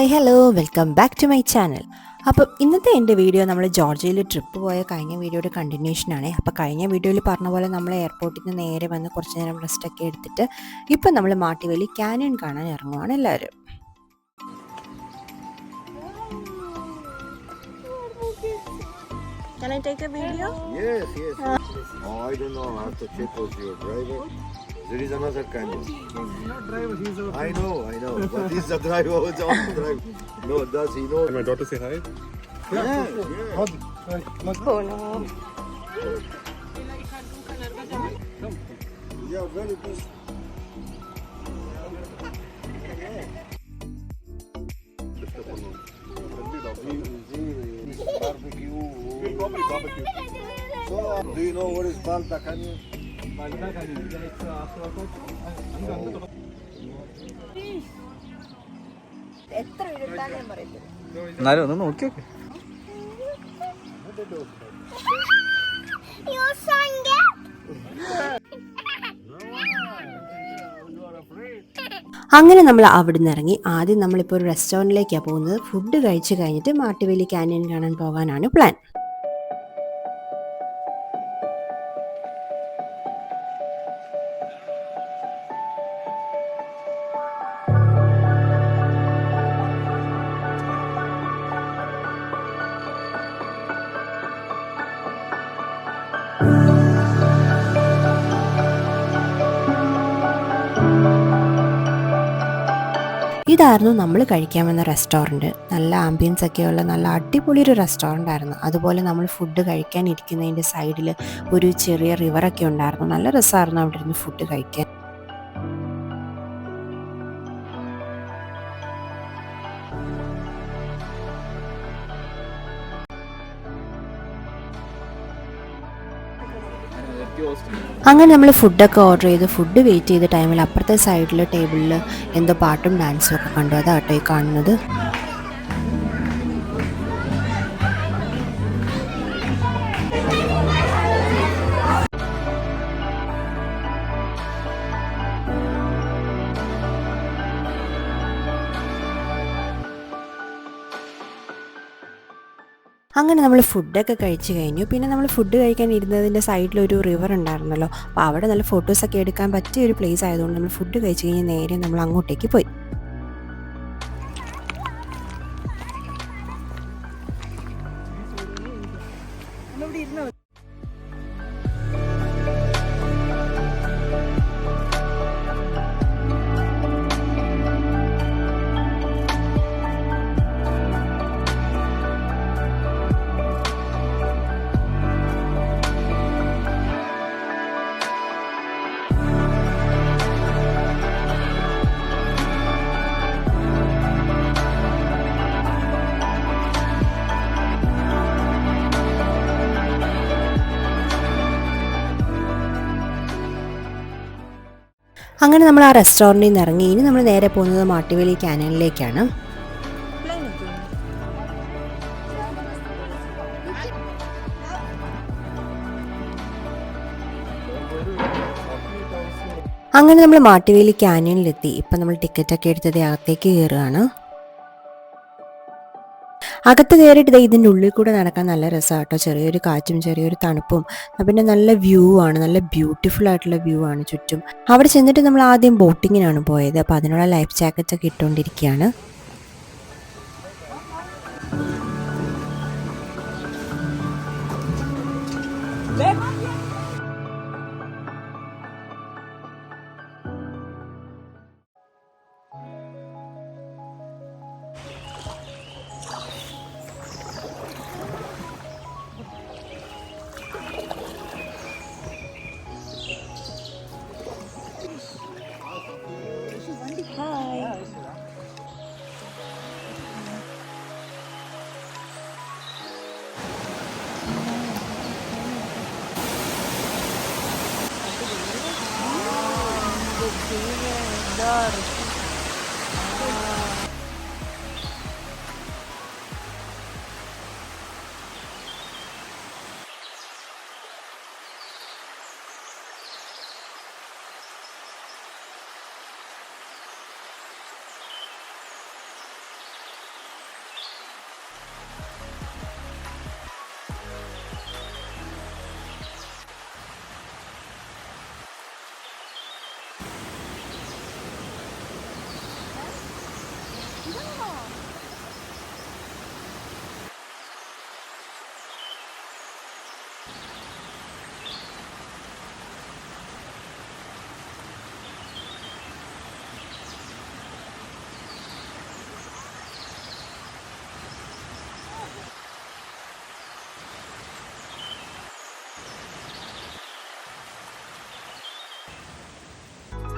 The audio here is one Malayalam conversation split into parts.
Hi hello welcome back to my channel. അപ്പോൾ ഇന്നത്തെ എൻ്റെ വീഡിയോ നമ്മൾ ജോർജിയയിൽ ട്രിപ്പ് പോയ കഴിഞ്ഞ വീഡിയോയുടെ കണ്ടിന്യൂഷനാണ്. അപ്പോൾ കഴിഞ്ഞ വീഡിയോയിൽ പറഞ്ഞ പോലെ നമ്മൾ എയർപോർട്ടിൽ നിന്ന് നേരെ വന്ന് കുറച്ച് നേരം റെസ്റ്റൊക്കെ എടുത്തിട്ട് ഇപ്പം നമ്മൾ മാട്ടിവേലി ക്യാനിയൻ കാണാൻ ഇറങ്ങുവാണ് എല്ലാവരും. Can I take a video? Yes. Oh, I don't know. I have to check with your driver. There is another canyon. He's not driver, he's our I know. But he's the driver. Who's on the driver? No, does he know? Can my daughter say hi? Yeah. Oh no. Yeah, very good. Barbecue. So, do you know what is Balta Canyon? എത്ര എടുത്താലും ഞാൻ പറയത്തില്ല. എന്നാലും ഒന്ന് നോക്കി നോക്ക്. അങ്ങനെ നമ്മൾ അവിടെ നിന്ന് ഇറങ്ങി. ആദ്യം നമ്മളിപ്പോൾ ഒരു റെസ്റ്റോറൻറ്റിലേക്കാണ് പോകുന്നത്. ഫുഡ് കഴിച്ച് കഴിഞ്ഞിട്ട് മാട്ടിവേലി ക്യാനിയൻ കാണാൻ പോകാനാണ് പ്ലാൻ. ഇതായിരുന്നു നമ്മൾ കഴിക്കാൻ വന്ന റെസ്റ്റോറൻറ്റ്. നല്ല ആംബിയൻസ് ഒക്കെയുള്ള നല്ല അടിപൊളി ഒരു റെസ്റ്റോറൻ്റ് ആയിരുന്നു. അതുപോലെ നമ്മൾ ഫുഡ് കഴിക്കാൻ ഇരിക്കുന്നതിൻ്റെ സൈഡിൽ ഒരു ചെറിയ റിവറൊക്കെ ഉണ്ടായിരുന്നു. നല്ല രസമായിരുന്നു അവിടെ ഇരുന്ന് ഫുഡ് കഴിക്കാൻ. അങ്ങനെ നമ്മൾ ഫുഡൊക്കെ ഓർഡർ ചെയ്ത് ഫുഡ് വെയിറ്റ് ചെയ്ത ടൈമിൽ അപ്പുറത്തെ സൈഡിൽ ടേബിളിൽ എന്തോ പാട്ടും ഡാൻസും ഒക്കെ കണ്ടു. അതാട്ടോ ഈ കാണുന്നത്. അങ്ങനെ നമ്മൾ ഫുഡൊക്കെ കഴിച്ച് കഴിഞ്ഞു. പിന്നെ നമ്മൾ ഫുഡ് കഴിക്കാൻ ഇരുന്നതിൻ്റെ സൈഡിലൊരു റിവർ ഉണ്ടായിരുന്നല്ലോ. അപ്പോൾ അവിടെ നല്ല ഫോട്ടോസൊക്കെ എടുക്കാൻ പറ്റിയ ഒരു പ്ലേസ് ആയതുകൊണ്ട് നമ്മൾ ഫുഡ് കഴിച്ച് കഴിഞ്ഞ് നേരെ നമ്മൾ അങ്ങോട്ടേക്ക് പോയി. അങ്ങനെ നമ്മൾ ആ റെസ്റ്റോറൻറ്റിൽ നിന്ന് ഇറങ്ങി. ഇനി നമ്മൾ നേരെ പോകുന്നത് മാട്ടിവേലി ക്യാനിയനിലേക്കാണ്. അങ്ങനെ നമ്മൾ മാട്ടിവേലി ക്യാനിയനിലെത്തി. ഇപ്പം നമ്മൾ ടിക്കറ്റൊക്കെ എടുത്തത് അകത്തേക്ക് കയറുകയാണ്. അകത്ത് കയറിയിട്ട് ഇതിൻ്റെ ഉള്ളിൽ കൂടെ നടക്കാൻ നല്ല രസമാണ് കേട്ടോ. ചെറിയൊരു കാറ്റും ചെറിയൊരു തണുപ്പും, പിന്നെ നല്ല വ്യൂ ആണ്. നല്ല ബ്യൂട്ടിഫുൾ ആയിട്ടുള്ള വ്യൂ ആണ് ചുറ്റും. അവിടെ ചെന്നിട്ട് നമ്മൾ ആദ്യം ബോട്ടിങ്ങിനാണ് പോയത്. അപ്പോൾ അതിനുള്ള ലൈഫ് ജാക്കറ്റൊക്കെ ഇട്ടുകൊണ്ടിരിക്കുകയാണ്.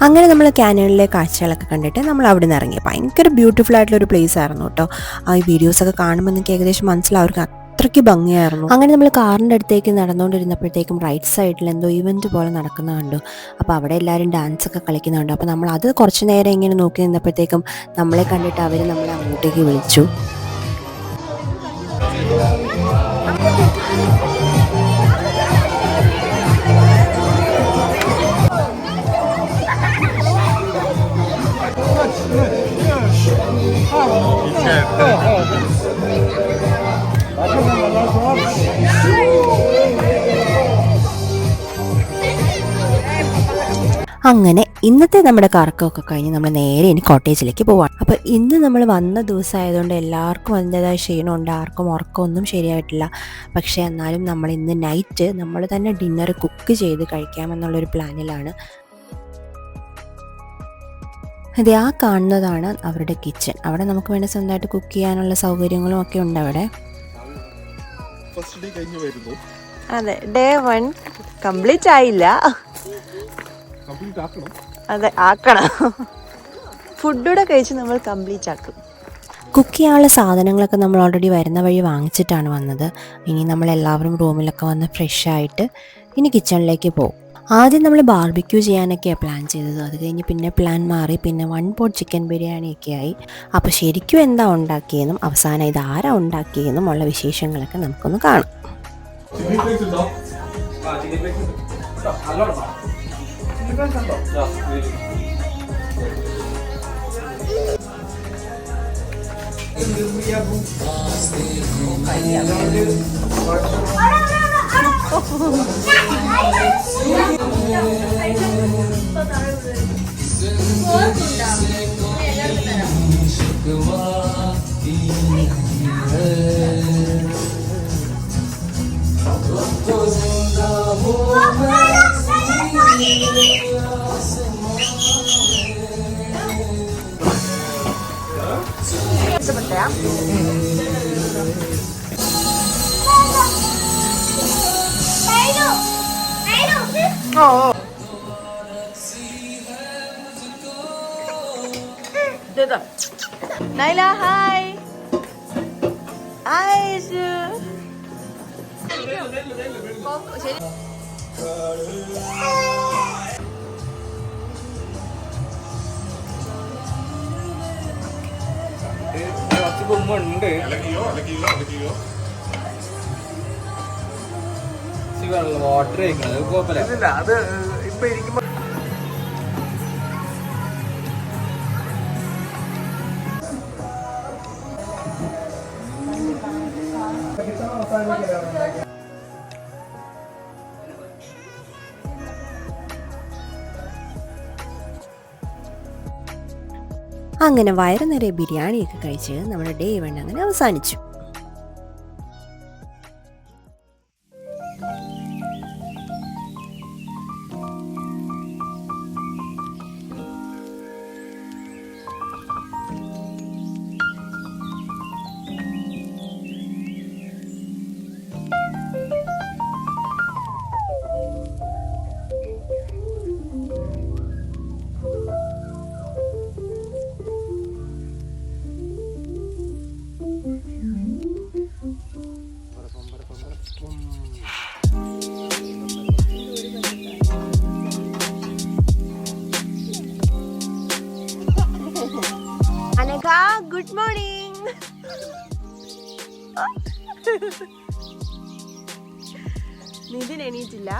അങ്ങനെ നമ്മൾ ക്യാനലിലെ കാഴ്ചകളൊക്കെ കണ്ടിട്ട് നമ്മൾ അവിടെ നിന്ന് ഇറങ്ങി. ഭയങ്കര ബ്യൂട്ടിഫുൾ ആയിട്ടുള്ളൊരു പ്ലേസ് ആയിരുന്നു കേട്ടോ. ആ വീഡിയോസൊക്കെ കാണുമ്പോൾ നിങ്ങൾക്ക് ഏകദേശം മനസ്സിലാവും അവർക്ക് അത്രയ്ക്ക് ഭംഗിയായിരുന്നു. അങ്ങനെ നമ്മൾ കാറിൻ്റെ അടുത്തേക്ക് നടന്നുകൊണ്ടിരുന്നപ്പോഴത്തേക്കും റൈറ്റ് സൈഡിൽ എന്തോ ഇവൻറ്റ് പോലെ നടക്കുന്ന കണ്ടു. അപ്പോൾ അവിടെ എല്ലാവരും ഡാൻസൊക്കെ കളിക്കുന്നുണ്ട്. അപ്പോൾ നമ്മൾ അത് കുറച്ച് നേരം ഇങ്ങനെ നോക്കി നിന്നപ്പോഴത്തേക്കും നമ്മളെ കണ്ടിട്ട് അവർ നമ്മളെ അങ്ങോട്ടേക്ക് വിളിച്ചു. അങ്ങനെ ഇന്നത്തെ നമ്മുടെ കറക്കമൊക്കെ കഴിഞ്ഞ് നമ്മൾ നേരെ ഇനി കോട്ടേജിലേക്ക് പോവാണ്. അപ്പോൾ ഇന്ന് നമ്മൾ വന്ന ദിവസമായതുകൊണ്ട് എല്ലാവർക്കും അതിൻ്റെതായ ക്ഷീണമുണ്ട്. ആർക്കും ഉറക്കമൊന്നും ശരിയായിട്ടില്ല. പക്ഷേ എന്നാലും നമ്മൾ ഇന്ന് നൈറ്റ് നമ്മൾ തന്നെ ഡിന്നർ കുക്ക് ചെയ്ത് കഴിക്കാമെന്നുള്ളൊരു പ്ലാനിലാണ്. അതെ, ആ കാണുന്നതാണ് അവരുടെ കിച്ചൺ. അവിടെ നമുക്ക് വേണ്ടി സ്വന്തമായിട്ട് കുക്ക് ചെയ്യാനുള്ള സൗകര്യങ്ങളും ഒക്കെ ഉണ്ട് അവിടെ. അതെ, ഡേ 1 കംപ്ലീറ്റ് ആയില്ല. അതെ, ആക്കണം. ഫുഡൂടെ കഴിച്ച് നമ്മൾ കംപ്ലീറ്റ് ആക്കും. കുക്ക് ചെയ്യാനുള്ള സാധനങ്ങളൊക്കെ നമ്മൾ ഓൾറെഡി വരുന്ന വഴി വാങ്ങിച്ചിട്ടാണ് വന്നത്. ഇനി നമ്മളെല്ലാവരും റൂമിലൊക്കെ വന്ന് ഫ്രഷായിട്ട് ഇനി കിച്ചണിലേക്ക് പോകും. ആദ്യം നമ്മൾ ബാർബിക്യൂ ചെയ്യാനൊക്കെയാണ് പ്ലാൻ ചെയ്തത്. അത് കഴിഞ്ഞ് പിന്നെ പ്ലാൻ മാറി. പിന്നെ 1 പോട്ട് ചിക്കൻ ബിരിയാണിയൊക്കെ ആയി. അപ്പോൾ ശരിക്കും എന്താ ഉണ്ടാക്കിയെന്നും അവസാനം ഇത് ആരാ ഉണ്ടാക്കിയെന്നും ഉള്ള വിശേഷങ്ങളൊക്കെ നമുക്കൊന്ന് കാണാം. നൈല ഹായ്. ഹായ്. ശരി. വാട്ടർ കുഴപ്പമില്ല. അത് ഇപ്പൊ ഇരിക്കുമ്പോ അങ്ങനെ വയറു നിറയെ ബിരിയാണിയൊക്കെ കഴിച്ച് നമ്മുടെ ഡേ 1 അങ്ങനെ അവസാനിച്ചു. Anagha, good morning. നിതിൻ എണീറ്റില്ല.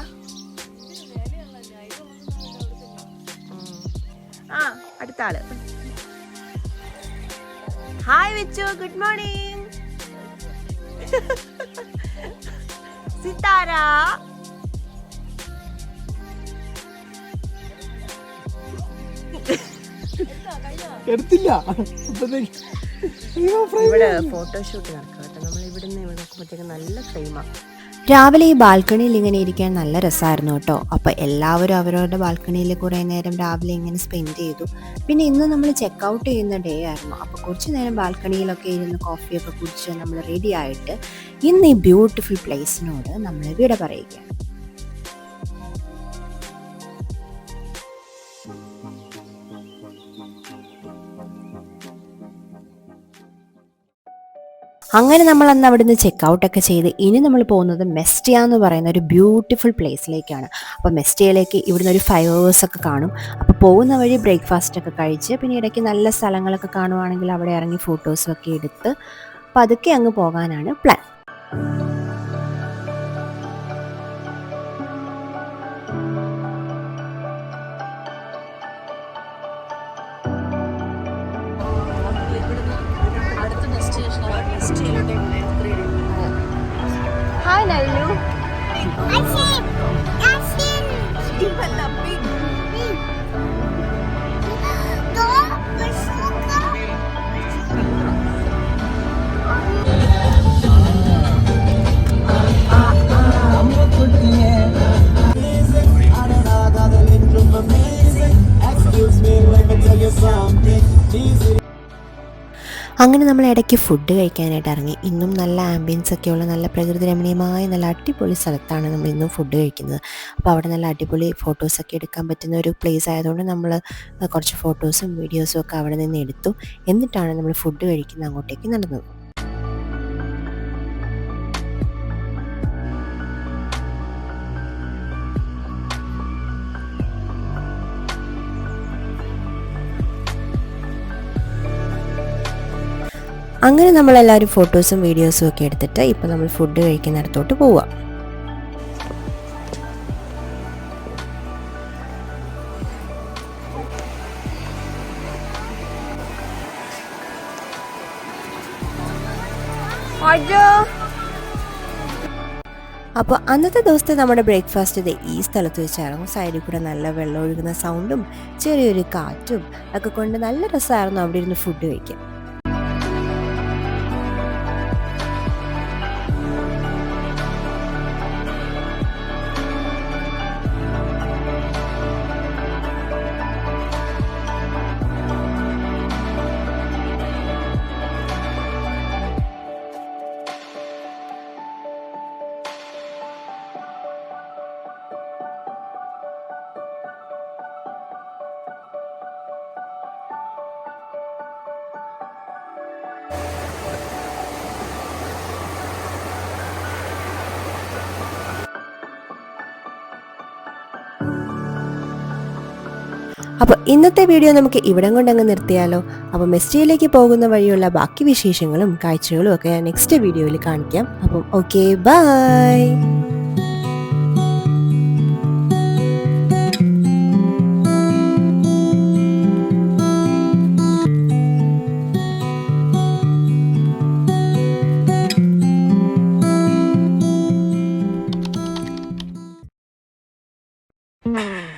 ആ, അടുത്ത ആള്. ഹായ് വെച്ചു, ഗുഡ് മോർണിംഗ്. സിതാര. എടുത്തില്ല. ഇവിടെ ഫോട്ടോഷൂട്ട് നടക്കാം കേട്ടോ. നമ്മൾ ഇവിടുന്ന് ഇവിടെ നോക്കുമ്പോഴത്തേക്ക് നല്ല ഫ്രെയിമാണ്. രാവിലെ ഈ ബാൽക്കണിയിൽ ഇങ്ങനെ ഇരിക്കാൻ നല്ല രസമായിരുന്നു കേട്ടോ. അപ്പോൾ എല്ലാവരും അവരവരുടെ ബാൽക്കണിയിൽ കുറേ നേരം രാവിലെ ഇങ്ങനെ സ്പെൻഡ് ചെയ്തു. പിന്നെ ഇന്ന് നമ്മൾ ചെക്കൗട്ട് ചെയ്യുന്ന ഡേ ആയിരുന്നു. അപ്പോൾ കുറച്ച് നേരം ബാൽക്കണിയിലൊക്കെ ഇരുന്ന് കോഫിയൊക്കെ കുടിച്ച് നമ്മൾ റെഡി ആയിട്ട് ഇന്ന് ഈ ബ്യൂട്ടിഫുൾ പ്ലേസിനോട് നമ്മൾ വിട പറയുകയാണ്. അങ്ങനെ നമ്മൾ അന്ന് അവിടുന്ന് ചെക്ക് ഔട്ടൊക്കെ ചെയ്ത് ഇനി നമ്മൾ പോകുന്നത് മെസ്റ്റിയ എന്ന് പറയുന്ന ഒരു ബ്യൂട്ടിഫുൾ പ്ലേസിലേക്കാണ്. അപ്പോൾ മെസ്റ്റിയയിലേക്ക് ഇവിടുന്ന് ഒരു 5 hours ഒക്കെ കാണും. അപ്പോൾ പോകുന്ന വഴി ബ്രേക്ക്ഫാസ്റ്റ് ഒക്കെ കഴിച്ച് പിന്നെ ഇടയ്ക്ക് നല്ല സ്ഥലങ്ങളൊക്കെ കാണുവാണെങ്കിൽ അവിടെ ഇറങ്ങി ഫോട്ടോസൊക്കെ എടുത്ത് പതുക്കെ അങ്ങ് പോകാനാണ് പ്ലാൻ. ഹായ് ലല്ലു. അങ്ങനെ നമ്മൾ ഇടയ്ക്ക് ഫുഡ് കഴിക്കാനായിട്ട് ഇറങ്ങി. ഇന്നും നല്ല ആംബിയൻസ് ഒക്കെയുള്ള നല്ല പ്രകൃതി രമണീയമായ നല്ല അടിപൊളി സ്ഥലത്താണ് നമ്മൾ ഇന്നും ഫുഡ് കഴിക്കുന്നത്. അപ്പോൾ അവിടെ നല്ല അടിപൊളി ഫോട്ടോസൊക്കെ എടുക്കാൻ പറ്റുന്ന ഒരു പ്ലേസ് ആയതുകൊണ്ട് നമ്മൾ കുറച്ച് ഫോട്ടോസും വീഡിയോസും ഒക്കെ അവിടെ നിന്ന് എടുത്തു. എന്നിട്ടാണ് നമ്മൾ ഫുഡ് കഴിക്കുന്ന അങ്ങോട്ടേക്ക് നടന്നത്. അങ്ങനെ നമ്മളെല്ലാവരും ഫോട്ടോസും വീഡിയോസും ഒക്കെ എടുത്തിട്ട് ഇപ്പോൾ നമ്മൾ ഫുഡ് കഴിക്കുന്നിടത്തോട്ട് പോവാം. അപ്പോൾ അന്നത്തെ ദിവസത്തെ നമ്മുടെ ബ്രേക്ക്ഫാസ്റ്റ് ഇത് ഈ സ്ഥലത്ത് വെച്ചായിരുന്നു. സൈഡിൽ കൂടെ നല്ല വെള്ളം ഒഴുകുന്ന സൗണ്ടും ചെറിയൊരു കാറ്റും ഒക്കെ കൊണ്ട് നല്ല രസമായിരുന്നു അവിടെ ഇരുന്ന് ഫുഡ് കഴിക്കാൻ. അപ്പോൾ ഇന്നത്തെ വീഡിയോ നമുക്ക് ഇവിടം കൊണ്ടങ്ങ് നിർത്തിയാലോ. അപ്പോൾ മെസ്റ്റിയയിലേക്ക് പോകുന്ന വഴിയുള്ള ബാക്കി വിശേഷങ്ങളും കാഴ്ചകളും ഒക്കെ ഞാൻ നെക്സ്റ്റ് വീഡിയോയിൽ കാണിക്കാം. അപ്പം ഓക്കെ, ബൈ. Mm.